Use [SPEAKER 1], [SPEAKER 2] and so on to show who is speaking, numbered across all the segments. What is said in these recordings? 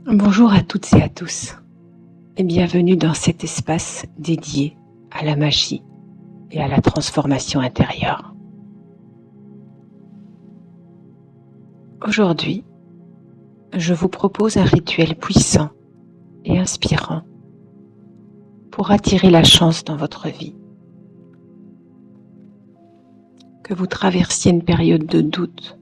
[SPEAKER 1] Bonjour à toutes et à tous et bienvenue dans cet espace dédié à la magie et à la transformation intérieure. Aujourd'hui, je vous propose un rituel puissant et inspirant pour attirer la chance dans votre vie. Que vous traversiez une période de doute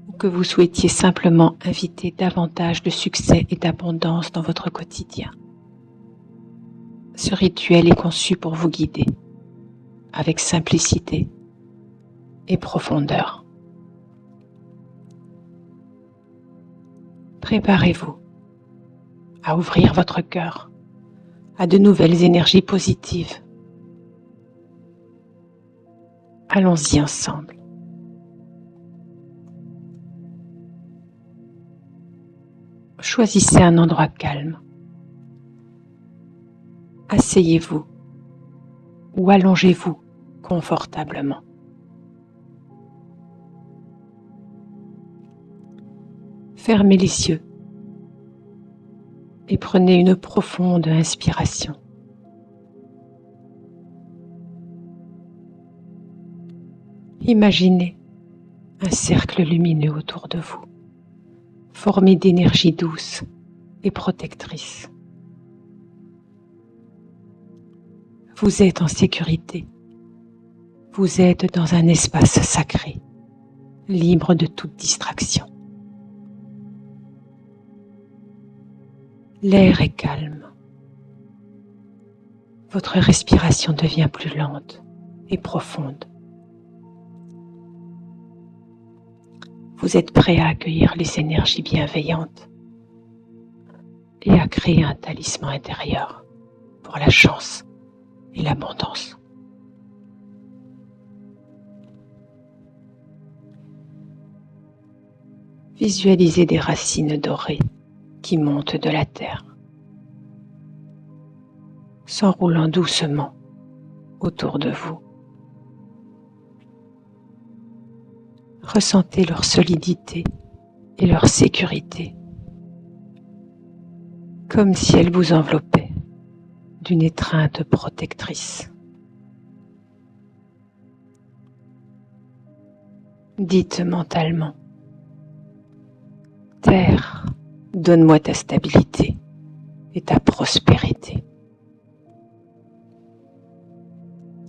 [SPEAKER 1] ou que vous souhaitiez simplement inviter davantage de succès et d'abondance dans votre quotidien. Ce rituel est conçu pour vous guider avec simplicité et profondeur. Préparez-vous à ouvrir votre cœur à de nouvelles énergies positives. Allons-y ensemble. Choisissez un endroit calme. Asseyez-vous ou allongez-vous confortablement. Fermez les yeux et prenez une profonde inspiration. Imaginez un cercle lumineux autour de vous, formé d'énergie douce et protectrice. Vous êtes en sécurité. Vous êtes dans un espace sacré, libre de toute distraction. L'air est calme. Votre respiration devient plus lente et profonde. Vous êtes prêt à accueillir les énergies bienveillantes et à créer un talisman intérieur pour la chance et l'abondance. Visualisez des racines dorées qui montent de la terre, s'enroulant doucement autour de vous. Ressentez leur solidité et leur sécurité, comme si elles vous enveloppaient d'une étreinte protectrice. Dites mentalement: Terre, donne-moi ta stabilité et ta prospérité.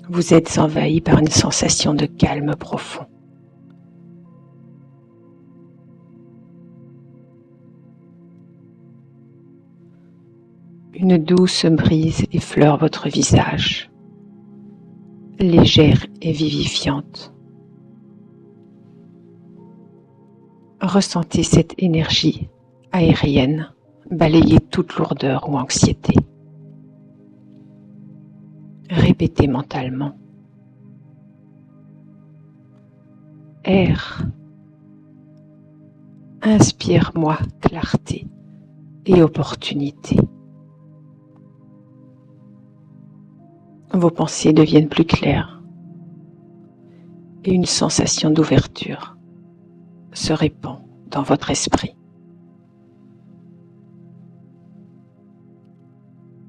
[SPEAKER 1] Vous êtes envahi par une sensation de calme profond. Une douce brise effleure votre visage, légère et vivifiante. Ressentez cette énergie aérienne balayer toute lourdeur ou anxiété. Répétez mentalement: Air, inspire-moi clarté et opportunité. Vos pensées deviennent plus claires et une sensation d'ouverture se répand dans votre esprit.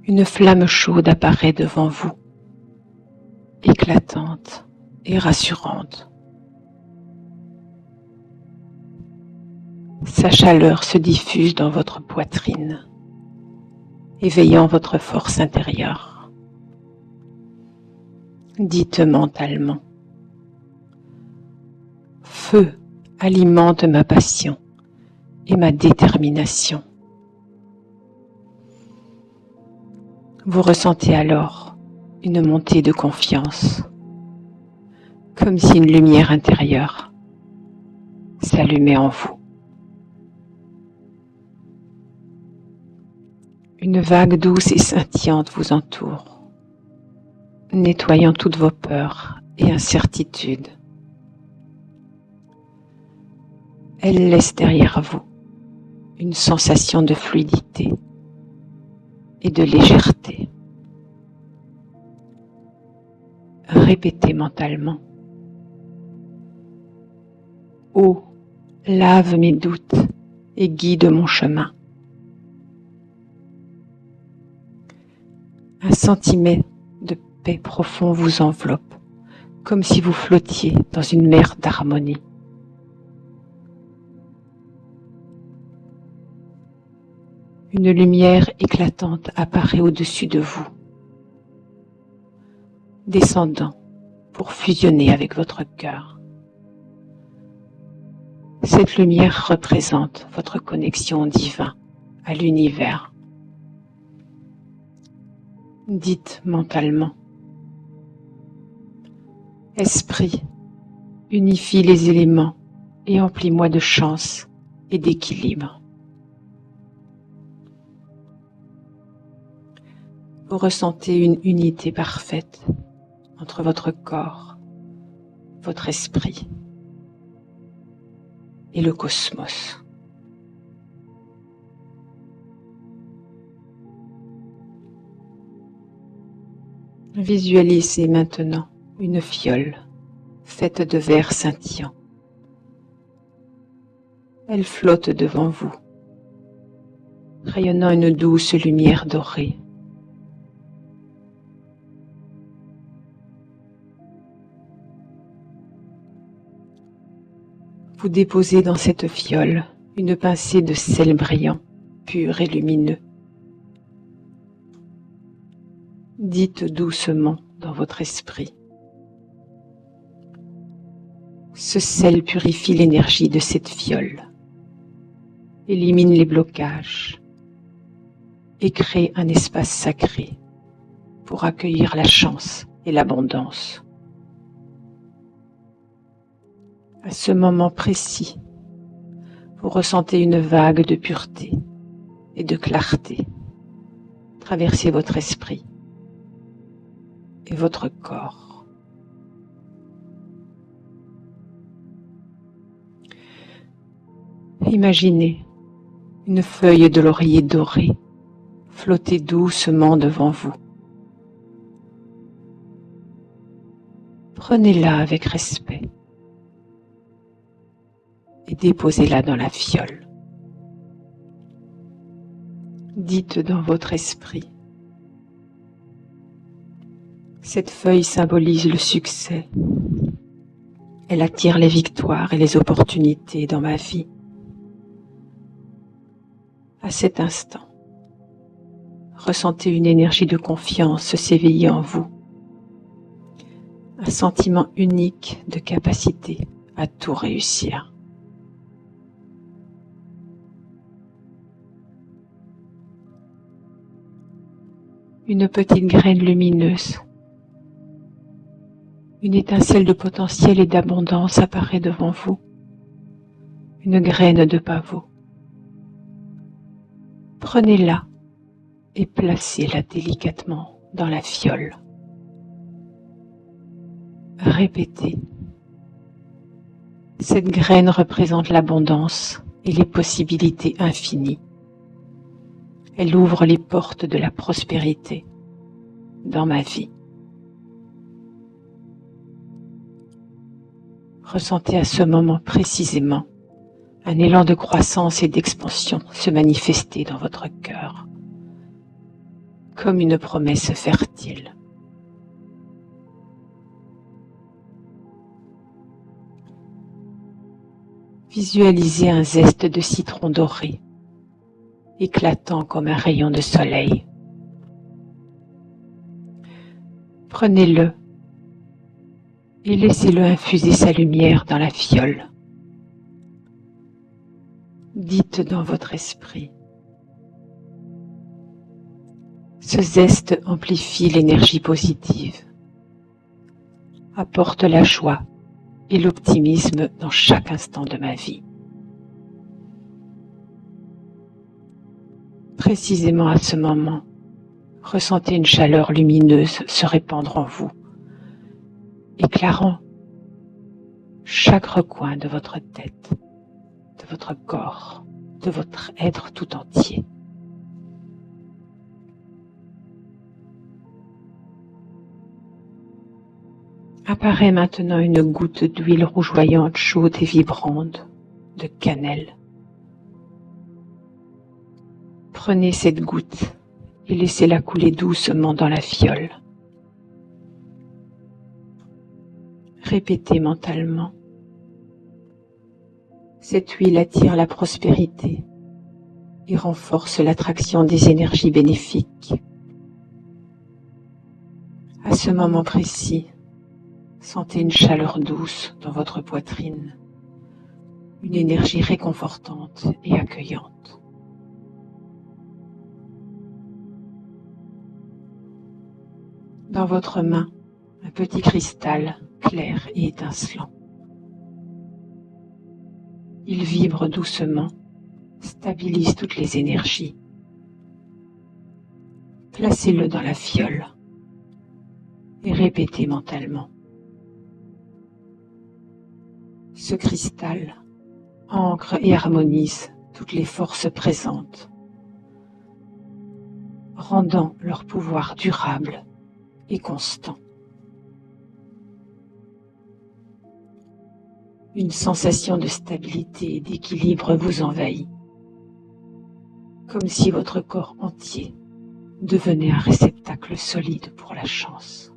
[SPEAKER 1] Une flamme chaude apparaît devant vous, éclatante et rassurante. Sa chaleur se diffuse dans votre poitrine, éveillant votre force intérieure. Dites mentalement: Feu alimente ma passion et ma détermination. Vous ressentez alors une montée de confiance, comme si une lumière intérieure s'allumait en vous. Une vague douce et scintillante vous entoure, nettoyant toutes vos peurs et incertitudes. Elle laisse derrière vous une sensation de fluidité et de légèreté. Répétez mentalement: Eau, lave mes doutes et guide mon chemin. sentiment de paix profond vous enveloppe, comme si vous flottiez dans une mer d'harmonie. Une lumière éclatante apparaît au-dessus de vous, descendant pour fusionner avec votre cœur. Cette lumière représente votre connexion au divin, à l'univers. Dites mentalement: Esprit, unifie les éléments et emplis-moi de chance et d'équilibre. Vous ressentez une unité parfaite entre votre corps, votre esprit et le cosmos. Visualisez maintenant une fiole faite de verre scintillant. Elle flotte devant vous, rayonnant une douce lumière dorée. Vous déposez dans cette fiole une pincée de sel brillant, pur et lumineux. Dites doucement dans votre esprit: ce sel purifie l'énergie de cette fiole, élimine les blocages et crée un espace sacré pour accueillir la chance et l'abondance. À ce moment précis, vous ressentez une vague de pureté et de clarté traverser votre esprit et votre corps. Imaginez une feuille de laurier dorée flotter doucement devant vous. Prenez-la avec respect et déposez-la dans la fiole. Dites dans votre esprit: cette feuille symbolise le succès. Elle attire les victoires et les opportunités dans ma vie. À cet instant, ressentez une énergie de confiance s'éveiller en vous, un sentiment unique de capacité à tout réussir. Une petite graine lumineuse, une étincelle de potentiel et d'abondance apparaît devant vous, une graine de pavot. Prenez-la et placez-la délicatement dans la fiole. Répétez: cette graine représente l'abondance et les possibilités infinies. Elle ouvre les portes de la prospérité dans ma vie. Ressentez à ce moment précisément un élan de croissance et d'expansion se manifester dans votre cœur, comme une promesse fertile. Visualisez un zeste de citron doré, éclatant comme un rayon de soleil. Prenez-le et laissez-le infuser sa lumière dans la fiole. Dites dans votre esprit: ce zeste amplifie l'énergie positive, apporte la joie et l'optimisme dans chaque instant de ma vie. Précisément à ce moment, ressentez une chaleur lumineuse se répandre en vous, éclairant chaque recoin de votre tête, de votre corps, de votre être tout entier. Apparaît maintenant une goutte d'huile rougeoyante, chaude et vibrante de cannelle. Prenez cette goutte et laissez-la couler doucement dans la fiole. Répétez mentalement. Cette huile attire la prospérité et renforce l'attraction des énergies bénéfiques. À ce moment précis, sentez une chaleur douce dans votre poitrine, une énergie réconfortante et accueillante. Dans votre main, un petit cristal clair et étincelant. Il vibre doucement, stabilise toutes les énergies. Placez-le dans la fiole et répétez mentalement. Ce cristal ancre et harmonise toutes les forces présentes, rendant leur pouvoir durable et constant. Une sensation de stabilité et d'équilibre vous envahit, comme si votre corps entier devenait un réceptacle solide pour la chance.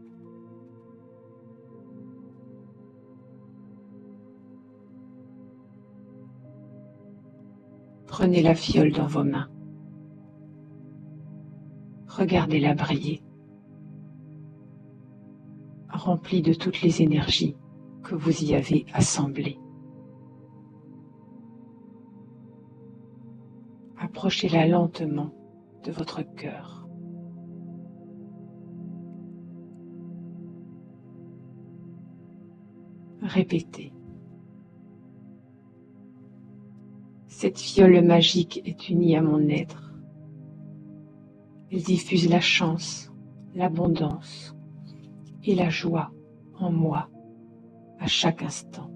[SPEAKER 1] Prenez la fiole dans vos mains. Regardez-la briller, remplie de toutes les énergies que vous y avez assemblées. Approchez-la lentement de votre cœur. Répétez. Cette fiole magique est unie à mon être. Elle diffuse la chance, l'abondance et la joie en moi à chaque instant.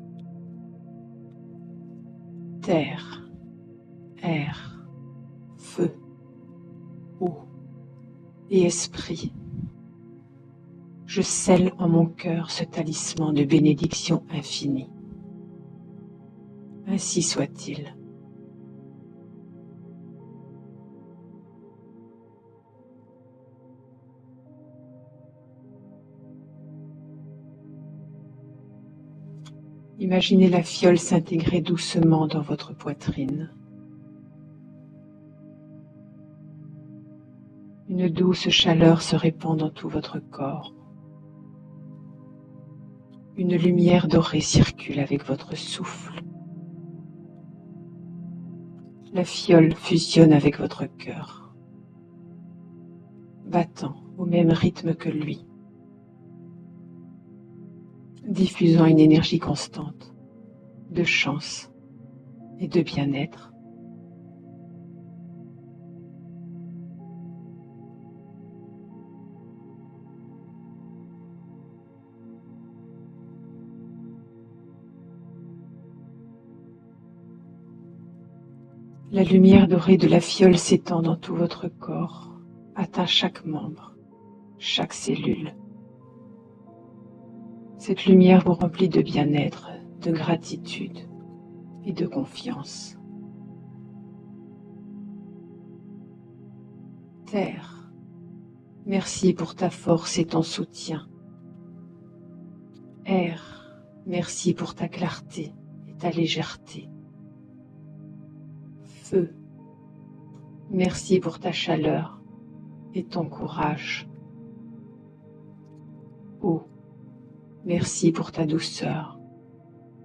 [SPEAKER 1] Terre, air, feu, eau et esprit. Je scelle en mon cœur ce talisman de bénédiction infinie. Ainsi soit-il. Imaginez la fiole s'intégrer doucement dans votre poitrine. Une douce chaleur se répand dans tout votre corps. Une lumière dorée circule avec votre souffle. La fiole fusionne avec votre cœur, battant au même rythme que lui, diffusant une énergie constante de chance et de bien-être. La lumière dorée de la fiole s'étend dans tout votre corps, atteint chaque membre, chaque cellule. Cette lumière vous remplit de bien-être, de gratitude et de confiance. Terre, merci pour ta force et ton soutien. Air, merci pour ta clarté et ta légèreté. Feu, merci pour ta chaleur et ton courage. Eau, merci pour ta douceur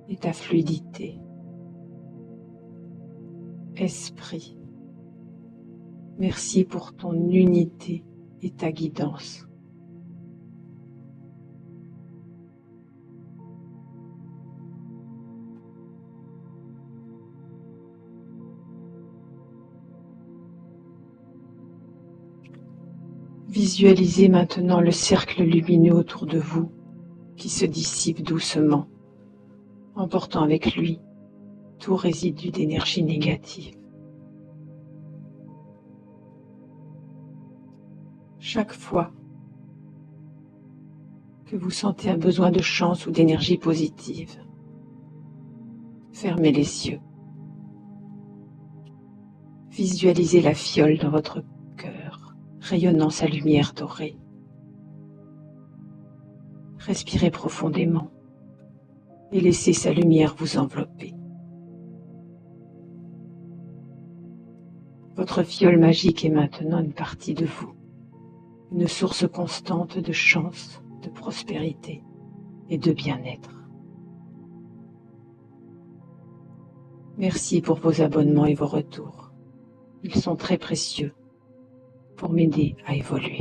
[SPEAKER 1] et ta fluidité. Esprit, merci pour ton unité et ta guidance. Visualisez maintenant le cercle lumineux autour de vous qui se dissipe doucement, emportant avec lui tout résidu d'énergie négative. Chaque fois que vous sentez un besoin de chance ou d'énergie positive, fermez les yeux. Visualisez la fiole dans votre cœur, rayonnant sa lumière dorée. Respirez profondément et laissez sa lumière vous envelopper. Votre fiole magique est maintenant une partie de vous, une source constante de chance, de prospérité et de bien-être. Merci pour vos abonnements et vos retours. Ils sont très précieux pour m'aider à évoluer.